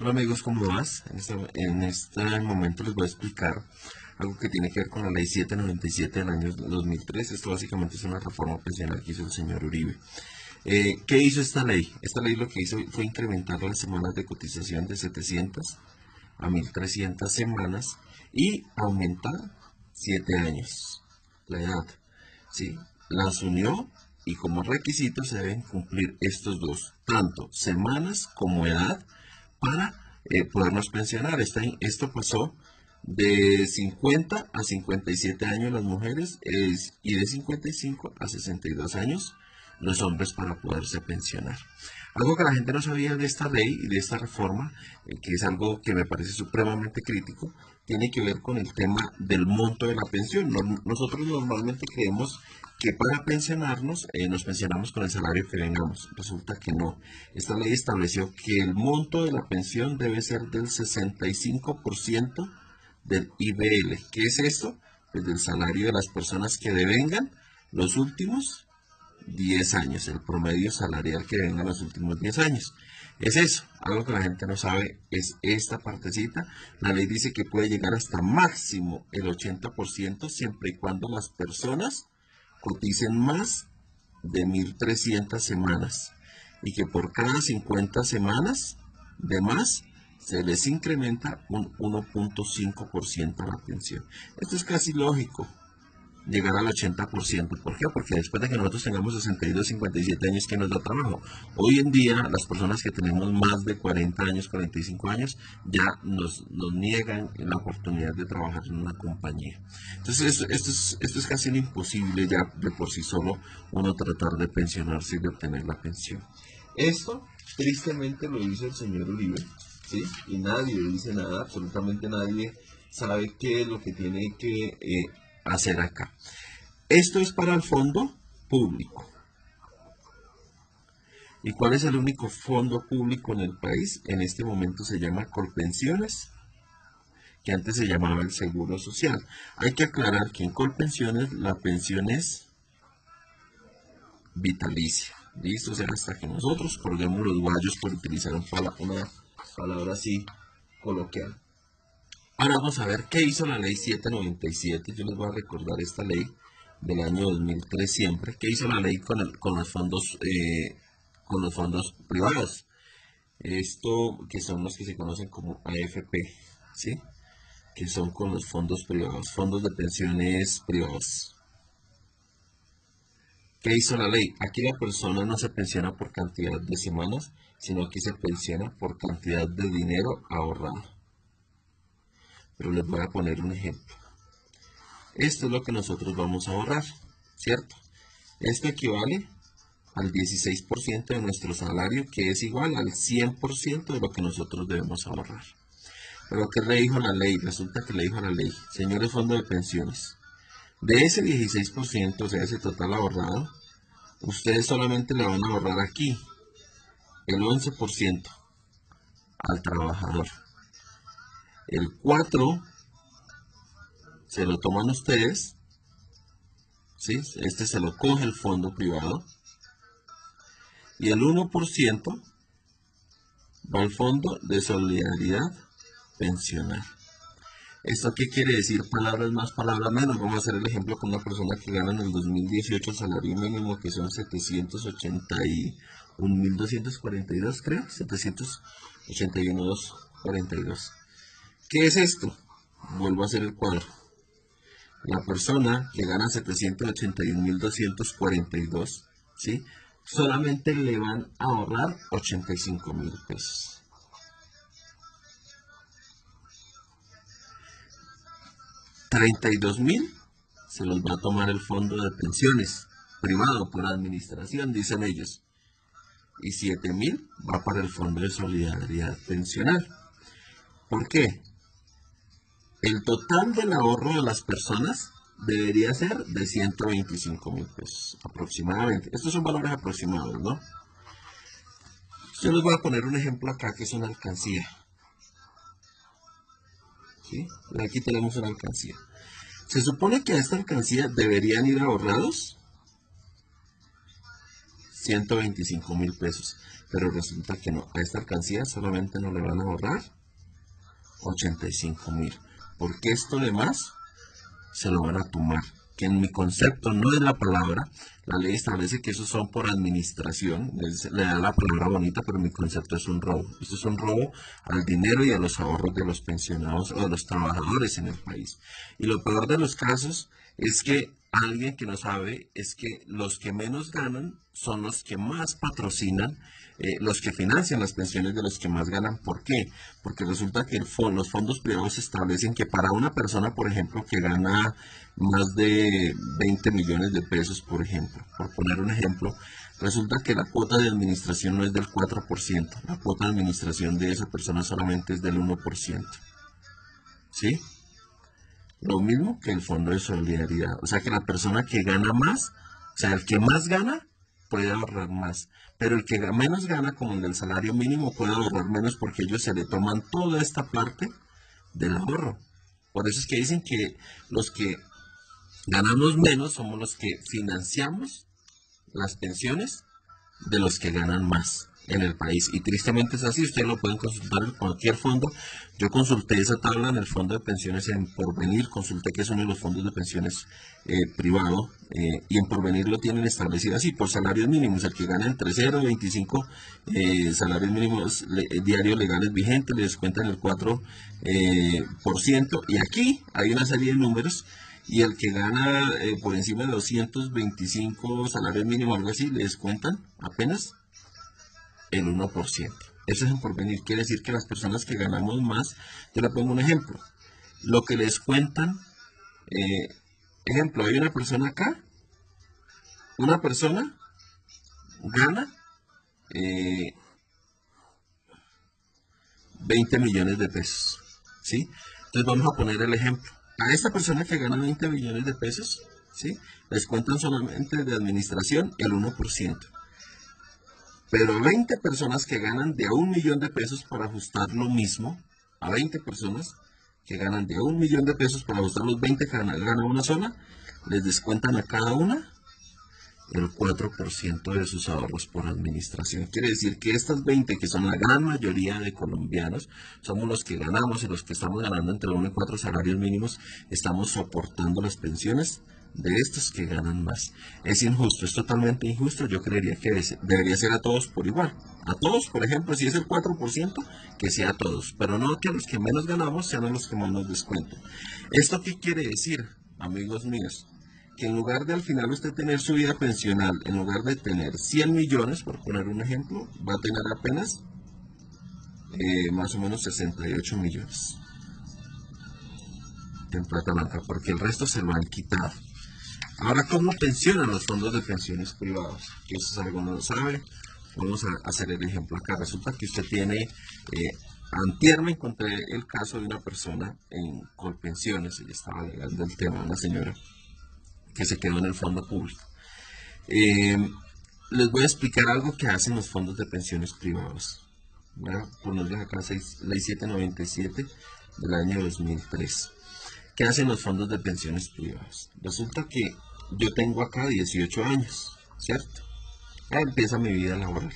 Hola amigos, ¿cómo vas? En este momento les voy a explicar algo que tiene que ver con la ley 797 del año 2003. Esto básicamente es una reforma pensional que hizo el señor Uribe. ¿Qué hizo esta ley? Esta ley lo que hizo fue incrementar las semanas de cotización de 700 a 1300 semanas y aumentar 7 años la edad. ¿Sí? Las unió y como requisito se deben cumplir estos dos, tanto semanas como edad, para podernos pensionar. Esto pasó de 50 a 57 años las mujeres y de 55 a 62 años los hombres para poderse pensionar. Algo que la gente no sabía de esta ley y de esta reforma, que es algo que me parece supremamente crítico, tiene que ver con el tema del monto de la pensión. Nosotros normalmente creemos que para pensionarnos nos pensionamos con el salario que vengamos. Resulta que no. Esta ley estableció que el monto de la pensión debe ser del 65% del IBL. ¿Qué es esto? Pues del salario de las personas que devengan los últimos 10 años, el promedio salarial que venga los últimos 10 años. Es eso, algo que la gente no sabe es esta partecita. La ley dice que puede llegar hasta máximo el 80% siempre y cuando las personas coticen más de 1300 semanas y que por cada 50 semanas de más se les incrementa un 1.5% la pensión. Esto es casi lógico, llegar al 80%. ¿Por qué? Porque después de que nosotros tengamos 62, 57 años, ¿qué nos da trabajo? Hoy en día, las personas que tenemos más de 40 años, 45 años, ya nos niegan la oportunidad de trabajar en una compañía. Entonces, esto es casi imposible ya de por sí solo uno tratar de pensionarse y de obtener la pensión. Esto, tristemente, lo hizo el señor Uribe, ¿sí? Y nadie dice nada, absolutamente nadie sabe qué es lo que tiene que hacer acá. Esto es para el fondo público. ¿Y cuál es el único fondo público en el país? En este momento se llama Colpensiones, que antes se llamaba el Seguro Social. Hay que aclarar que en Colpensiones la pensión es vitalicia. ¿Listo? O sea, hasta que nosotros colguemos los guayos, por utilizar una palabra así coloquial. Ahora vamos a ver qué hizo la ley 797. Yo les voy a recordar esta ley del año 2003 siempre. ¿Qué hizo la ley con los fondos privados? Esto que son los que se conocen como AFP, ¿sí? Que son con los fondos privados, fondos de pensiones privados. ¿Qué hizo la ley? Aquí la persona no se pensiona por cantidad de semanas, sino aquí se pensiona por cantidad de dinero ahorrado. Pero les voy a poner un ejemplo. Esto es lo que nosotros vamos a ahorrar, ¿cierto? Esto equivale al 16% de nuestro salario, que es igual al 100% de lo que nosotros debemos ahorrar. Pero ¿qué le dijo la ley? Resulta que le dijo la ley, señores fondos de pensiones, de ese 16%, o sea, ese total ahorrado, ustedes solamente le van a ahorrar aquí el 11% al trabajador. El 4% se lo toman ustedes, ¿sí? Este se lo coge el fondo privado. Y el 1% va al fondo de solidaridad pensional. ¿Esto qué quiere decir? Palabras más, palabras menos. Vamos a hacer el ejemplo con una persona que gana en el 2018 el salario mínimo, que son 781.242, creo. 781.242. ¿Qué es esto? Vuelvo a hacer el cuadro. La persona que gana 781.242, ¿sí? Solamente le van a ahorrar 85.000 pesos. 32.000 se los va a tomar el fondo de pensiones privado por administración, dicen ellos. Y 7.000 va para el fondo de solidaridad pensional. ¿Por qué? El total del ahorro de las personas debería ser de 125.000 pesos aproximadamente. Estos son valores aproximados, ¿no? Yo les voy a poner un ejemplo acá que es una alcancía. ¿Sí? Aquí tenemos una alcancía. Se supone que a esta alcancía deberían ir ahorrados 125.000 pesos, pero resulta que no, a esta alcancía solamente no le van a ahorrar 85.000, porque esto de más se lo van a tomar, que en mi concepto no es la palabra, la ley establece que esos son por administración, le da la palabra bonita, pero en mi concepto es un robo. Esto es un robo al dinero y a los ahorros de los pensionados o de los trabajadores en el país. Y lo peor de los casos es que alguien que no sabe es que los que menos ganan son los que más patrocinan, los que financian las pensiones de los que más ganan. ¿Por qué? Porque resulta que los fondos privados establecen que para una persona, por ejemplo, que gana más de 20 millones de pesos, por ejemplo, por poner un ejemplo, resulta que la cuota de administración no es del 4%, la cuota de administración de esa persona solamente es del 1%. ¿Sí? Lo mismo que el fondo de solidaridad. O sea que la persona que gana más, o sea, el que más gana, puede ahorrar más. Pero el que menos gana, como el del salario mínimo, puede ahorrar menos porque ellos se le toman toda esta parte del ahorro. Por eso es que dicen que los que ganamos menos somos los que financiamos las pensiones de los que ganan más en el país. Y tristemente es así, ustedes lo pueden consultar en cualquier fondo. Yo consulté esa tabla en el fondo de pensiones en Porvenir, consulté que es uno de los fondos de pensiones privado, y en Porvenir lo tienen establecido así, por salarios mínimos, el que gana entre 0 y 25 salarios mínimos diarios legales vigentes, le descuentan el 4%, y aquí hay una serie de números, y el que gana por encima de 225 salarios mínimos, algo así, le descuentan apenas el 1%. Eso es en Porvenir. Quiere decir que las personas que ganamos más, yo le pongo un ejemplo. Lo que les cuentan, ejemplo, hay una persona acá, una persona gana 20 millones de pesos. ¿Sí? Entonces vamos a poner el ejemplo. A esta persona que gana 20 millones de pesos, ¿sí? Les cuentan solamente de administración el 1%. Pero 20 personas que ganan de a 1 millón de pesos para ajustar lo mismo, a 20 personas que ganan de a 1 millón de pesos para ajustar los 20 que gana una sola, les descuentan a cada una el 4% de sus ahorros por administración. Quiere decir que estas 20, que son la gran mayoría de colombianos, somos los que ganamos y los que estamos ganando entre 1 y 4 salarios mínimos, estamos soportando las pensiones de estos que ganan más. Es injusto, es totalmente injusto. Yo creería que debería ser a todos por igual. A todos, por ejemplo, si es el 4%, que sea a todos, pero no que los que menos ganamos sean los que más nos descuenten. ¿Esto qué quiere decir, amigos míos? Que en lugar de al final usted tener su vida pensional, en lugar de tener 100 millones, por poner un ejemplo, va a tener apenas más o menos 68 millones en plata blanca, porque el resto se lo han quitado. Ahora, ¿cómo pensionan los fondos de pensiones privados? Que eso es algo que no lo sabe. Vamos a hacer el ejemplo acá. Resulta que usted tiene, antier me encontré el caso de una persona en Colpensiones, ella estaba alegando el tema, una señora que se quedó en el fondo público. Les voy a explicar algo que hacen los fondos de pensiones privados. Voy a ponerles acá ley 797 del año 2003. ¿Qué hacen los fondos de pensiones privados? Resulta que yo tengo acá 18 años, ¿cierto? Ahora empieza mi vida laboral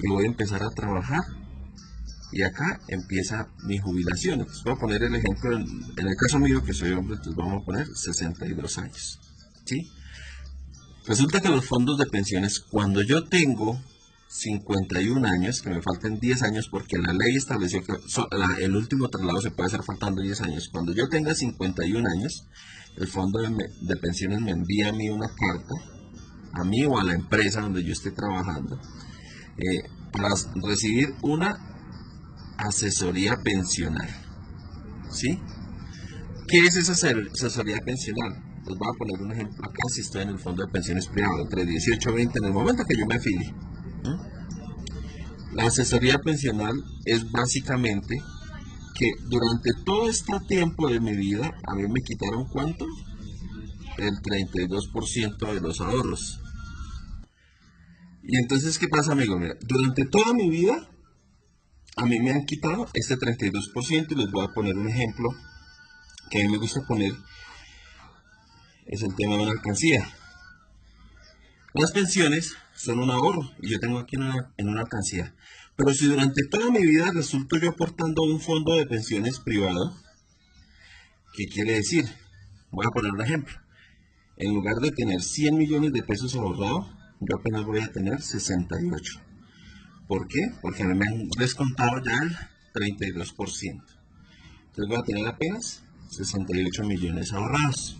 y voy a empezar a trabajar, y acá empieza mi jubilación. Entonces voy a poner el ejemplo, en el caso mío que soy hombre, entonces vamos a poner 62 años, ¿sí? Resulta que los fondos de pensiones, cuando yo tengo 51 años, que me falten 10 años porque la ley estableció que el último traslado se puede hacer faltando 10 años. Cuando yo tenga 51 años, el fondo de pensiones me envía a mí una carta, a mí o a la empresa donde yo esté trabajando, para recibir una asesoría pensional. ¿Sí? ¿Qué es esa asesoría pensional? Les voy a poner un ejemplo acá, si estoy en el fondo de pensiones privado, entre 18 y 20, en el momento que yo me afilie. La asesoría pensional es básicamente que durante todo este tiempo de mi vida, a mí me quitaron ¿cuánto? El 32% de los ahorros. Y entonces, ¿qué pasa, amigo? Mira, durante toda mi vida, a mí me han quitado este 32%, y les voy a poner un ejemplo que a mí me gusta poner, es el tema de una alcancía. Las pensiones son un ahorro y yo tengo aquí en una alcancía. Pero si durante toda mi vida resulto yo aportando a un fondo de pensiones privado, ¿qué quiere decir? Voy a poner un ejemplo. En lugar de tener 100 millones de pesos ahorrados, yo apenas voy a tener 68. ¿Por qué? Porque a mí me han descontado ya el 32%. Entonces voy a tener apenas 68 millones ahorrados.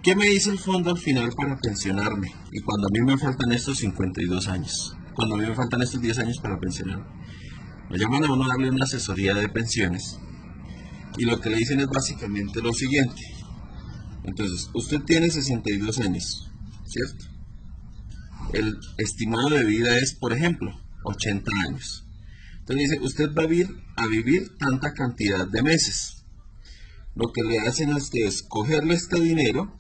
¿Qué me dice el fondo al final para pensionarme? Y cuando a mí me faltan estos 52 años, cuando a mí me faltan estos 10 años para pensionarme, me llaman a uno a darle una asesoría de pensiones y lo que le dicen es básicamente lo siguiente. Entonces, usted tiene 62 años, ¿cierto? El estimado de vida es, por ejemplo, 80 años. Entonces dice, usted va a vivir tanta cantidad de meses. Lo que le hacen a usted es cogerle este dinero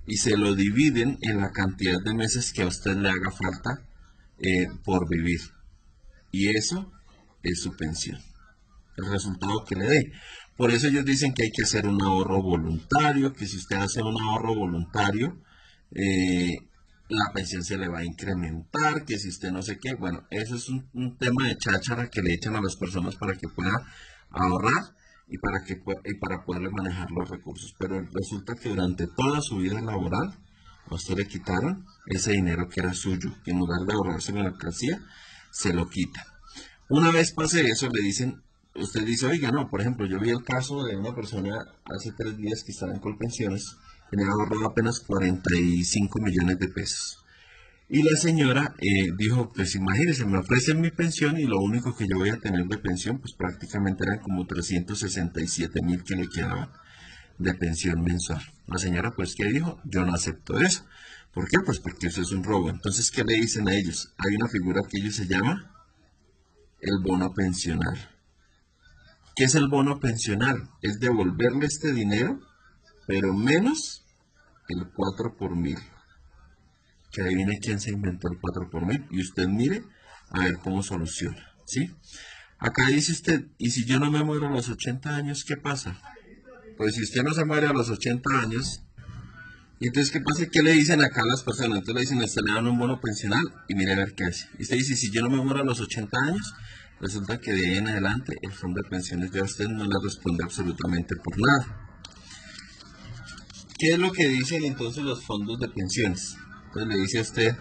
y se lo dividen en la cantidad de meses que a usted le haga falta por vivir. Y eso es su pensión, el resultado que le dé. Por eso ellos dicen que hay que hacer un ahorro voluntario, que si usted hace un ahorro voluntario, la pensión se le va a incrementar, que si usted no sé qué. Bueno, eso es un tema de cháchara que le echan a las personas para que pueda ahorrar y para poderle manejar los recursos. Pero resulta que durante toda su vida laboral, a usted le quitaron ese dinero que era suyo, que en lugar de ahorrarse en la alcancía, se lo quita. Una vez pase eso, le dicen, usted dice, oiga, no, por ejemplo, yo vi el caso de una persona hace 3 días que estaba en Colpensiones, tenía ahorrado apenas 45 millones de pesos. Y la señora dijo, pues imagínense, me ofrecen mi pensión y lo único que yo voy a tener de pensión, pues prácticamente eran como 367.000 que le quedaban de pensión mensual. La señora, pues, ¿qué dijo? Yo no acepto eso. ¿Por qué? Pues porque eso es un robo. Entonces, ¿qué le dicen a ellos? Hay una figura que ellos se llama el bono pensional. ¿Qué es el bono pensional? Es devolverle este dinero, pero menos el 4 por mil. Que adivine quién se inventó el 4 por mil. Y usted mire a ver cómo soluciona. ¿Sí? Acá dice usted, ¿y si yo no me muero a los 80 años, qué pasa? Pues si usted no se muere a los 80 años, y entonces, ¿qué pasa? ¿Qué le dicen acá a las personas? Entonces le dicen, a usted le dan un bono pensional y mire a ver qué hace. Y usted dice, si yo no me muero a los 80 años, resulta que de ahí en adelante el fondo de pensiones ya a usted no le responde absolutamente por nada. ¿Qué es lo que dicen entonces los fondos de pensiones? Entonces le dice a usted,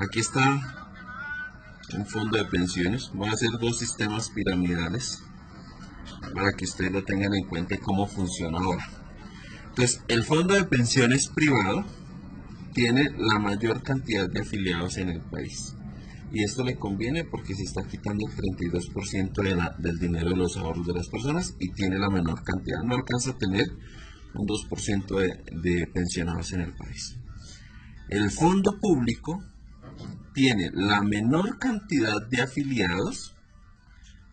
aquí está un fondo de pensiones, voy a hacer 2 sistemas piramidales para que ustedes lo tengan en cuenta y cómo funciona ahora. Entonces, el fondo de pensiones privado tiene la mayor cantidad de afiliados en el país. Y esto le conviene porque se está quitando el 32% del dinero de los ahorros de las personas y tiene la menor cantidad. No alcanza a tener un 2% de pensionados en el país. El fondo público tiene la menor cantidad de afiliados,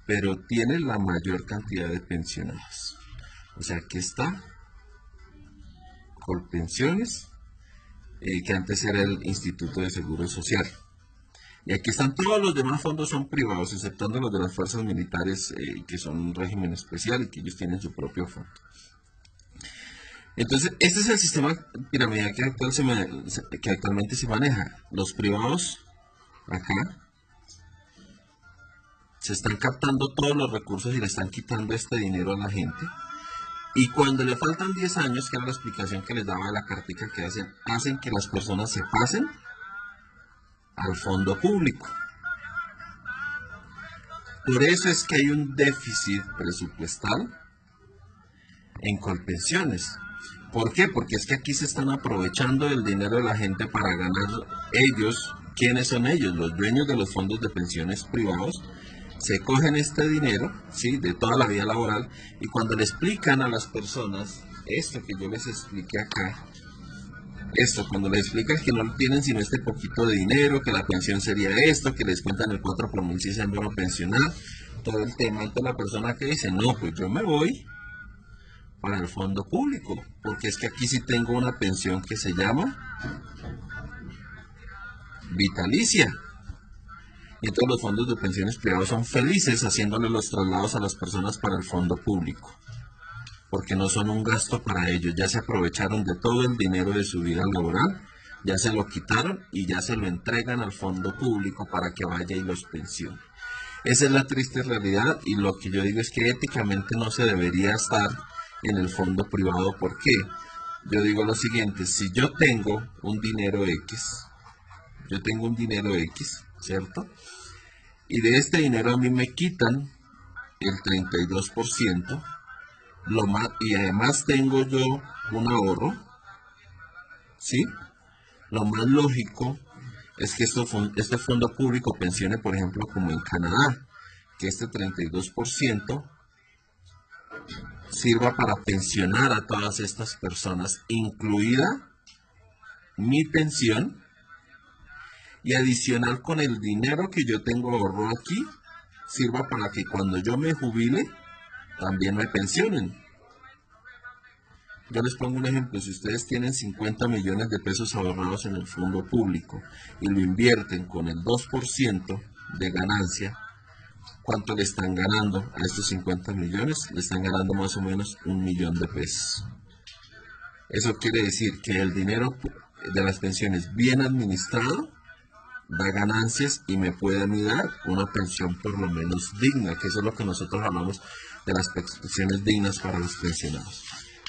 pero tiene la mayor cantidad de pensionados. O sea, aquí está Colpensiones, que antes era el Instituto de Seguro Social. Y aquí están todos los demás fondos, son privados, exceptando los de las fuerzas militares, que son un régimen especial y que ellos tienen su propio fondo. Entonces, este es el sistema piramidal que actualmente se maneja. Los privados, acá, se están captando todos los recursos y le están quitando este dinero a la gente. Y cuando le faltan 10 años, que era la explicación que les daba de la cartica que hacen que las personas se pasen al fondo público. Por eso es que hay un déficit presupuestal en Colpensiones. ¿Por qué? Porque es que aquí se están aprovechando del dinero de la gente para ganar ellos. ¿Quiénes son ellos? Los dueños de los fondos de pensiones privados. Se cogen este dinero, ¿sí?, de toda la vida laboral, y cuando le explican a las personas esto que yo les expliqué acá, cuando les explican que no tienen sino este poquito de dinero, que la pensión sería esto, que les cuentan el 4 por mil si se bono pensional, todo el tema, entonces la persona que dice, no, pues yo me voy para el fondo público, porque es que aquí sí tengo una pensión que se llama vitalicia. Y todos los fondos de pensiones privados son felices haciéndole los traslados a las personas para el fondo público, porque no son un gasto para ellos, ya se aprovecharon de todo el dinero de su vida laboral Ya se lo quitaron y ya se lo entregan al fondo público para que vaya y los pensione. Esa es la triste realidad y lo que yo digo es que éticamente no se debería estar en el fondo privado. ¿Por qué? Yo digo lo siguiente, si yo tengo un dinero X, ¿cierto? Y de este dinero a mí me quitan el 32%, y además tengo yo un ahorro, ¿sí? Lo más lógico es que este fondo público pensione, por ejemplo, como en Canadá, que este 32% sirva para pensionar a todas estas personas, incluida mi pensión, y adicional con el dinero que yo tengo ahorrado aquí, sirva para que cuando yo me jubile, también me pensionen. Yo les pongo un ejemplo, si ustedes tienen 50 millones de pesos ahorrados en el fondo público y lo invierten con el 2% de ganancia, ¿cuánto le están ganando a estos 50 millones? Le están ganando más o menos 1.000.000 de pesos. Eso quiere decir que el dinero de las pensiones bien administrado da ganancias y me puede dar una pensión por lo menos digna, que eso es lo que nosotros hablamos de las pensiones dignas para los pensionados.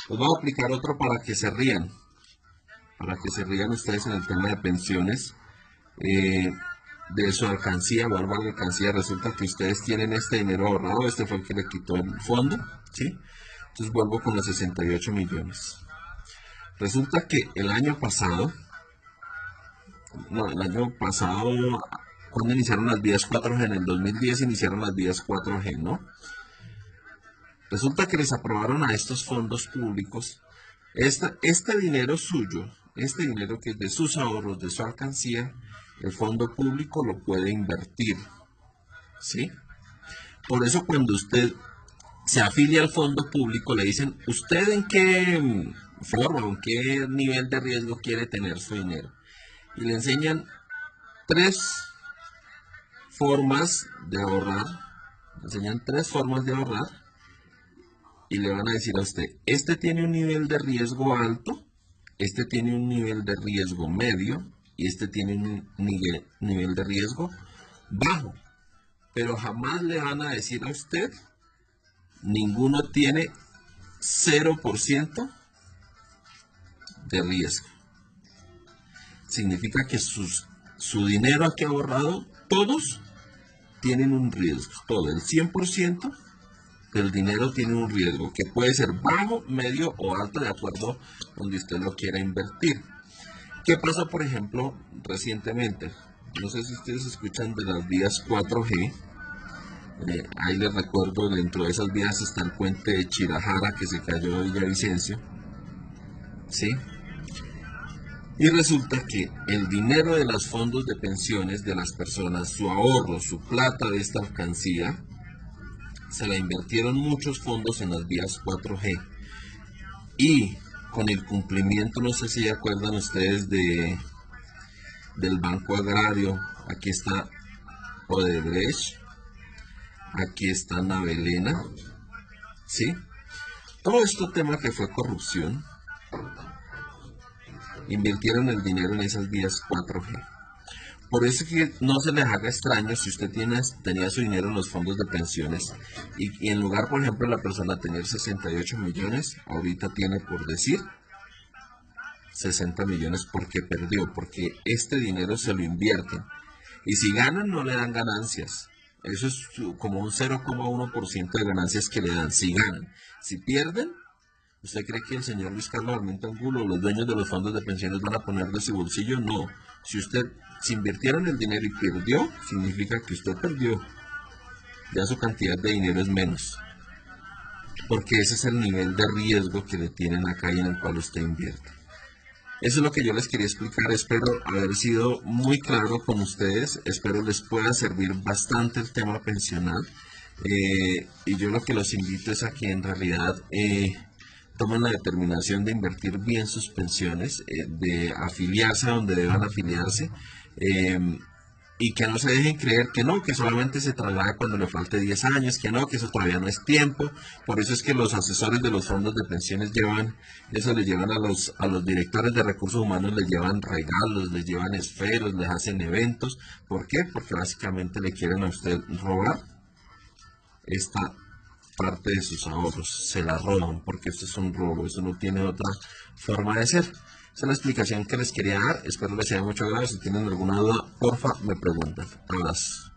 Les voy a aplicar otro para que se rían ustedes en el tema de pensiones, de su alcancía o algo de alcancía. Resulta que ustedes tienen este dinero ahorrado, este fue el que le quitó el fondo, ¿sí? Entonces vuelvo con los 68 millones. Resulta que el año pasado, cuando iniciaron las vías 4G, en el 2010 iniciaron las vías 4G, ¿no? Resulta que les aprobaron a estos fondos públicos este dinero suyo, este dinero que es de sus ahorros, de su alcancía, el fondo público lo puede invertir, ¿sí? Por eso cuando usted se afilia al fondo público le dicen, ¿usted en qué forma, en qué nivel de riesgo quiere tener su dinero? Y le enseñan 3 formas de ahorrar, y le van a decir a usted, este tiene un nivel de riesgo alto, este tiene un nivel de riesgo medio y este tiene un nivel de riesgo bajo. Pero jamás le van a decir a usted, ninguno tiene 0% de riesgo. Significa que su dinero aquí ahorrado, todos tienen un riesgo, todo, el 100% del dinero tiene un riesgo que puede ser bajo, medio o alto de acuerdo donde usted lo quiera invertir. ¿Qué pasó, por ejemplo, recientemente? No sé si ustedes escuchan de las vías 4G. Ahí les recuerdo, dentro de esas vías está el puente de Chirajara que se cayó de Villavicencio, ¿sí? Y resulta que el dinero de los fondos de pensiones de las personas, su ahorro, su plata de esta alcancía, se la invirtieron muchos fondos en las vías 4G. Y con el cumplimiento, no sé si se acuerdan ustedes del Banco Agrario, aquí está Odebrecht, aquí está Navelena, ¿sí? Todo este tema que fue corrupción, invirtieron el dinero en esas vías 4G. Por eso que no se les haga extraño si usted tenía su dinero en los fondos de pensiones y en lugar, por ejemplo, de la persona tener 68 millones, ahorita tiene, por decir, 60 millones porque perdió, porque este dinero se lo invierten. Y si ganan, no le dan ganancias. Eso es como un 0,1% de ganancias que le dan si ganan. Si pierden, ¿usted cree que el señor Luis Carlos Armenta Angulo, los dueños de los fondos de pensiones, van a poner de su bolsillo? No. Si invirtieron el dinero y perdió, significa que usted perdió. Ya su cantidad de dinero es menos. Porque ese es el nivel de riesgo que le tienen acá y en el cual usted invierte. Eso es lo que yo les quería explicar. Espero haber sido muy claro con ustedes. Espero les pueda servir bastante el tema pensional. Y yo lo que los invito es a que en realidad tomen la determinación de invertir bien sus pensiones, de afiliarse a donde deban afiliarse, y que no se dejen creer que no, que solamente se traslada cuando le falte 10 años, que no, que eso todavía no es tiempo. Por eso es que los asesores de los fondos de pensiones llevan, eso les llevan a los directores de recursos humanos, les llevan regalos, les llevan esferos, les hacen eventos. ¿Por qué? Porque básicamente le quieren a usted robar esta parte de sus ahorros, se la roban porque esto es un robo, eso no tiene otra forma de ser. Esa es la explicación que les quería dar, espero les haya mucho agrado, si tienen alguna duda, porfa, me preguntan. Abrazo.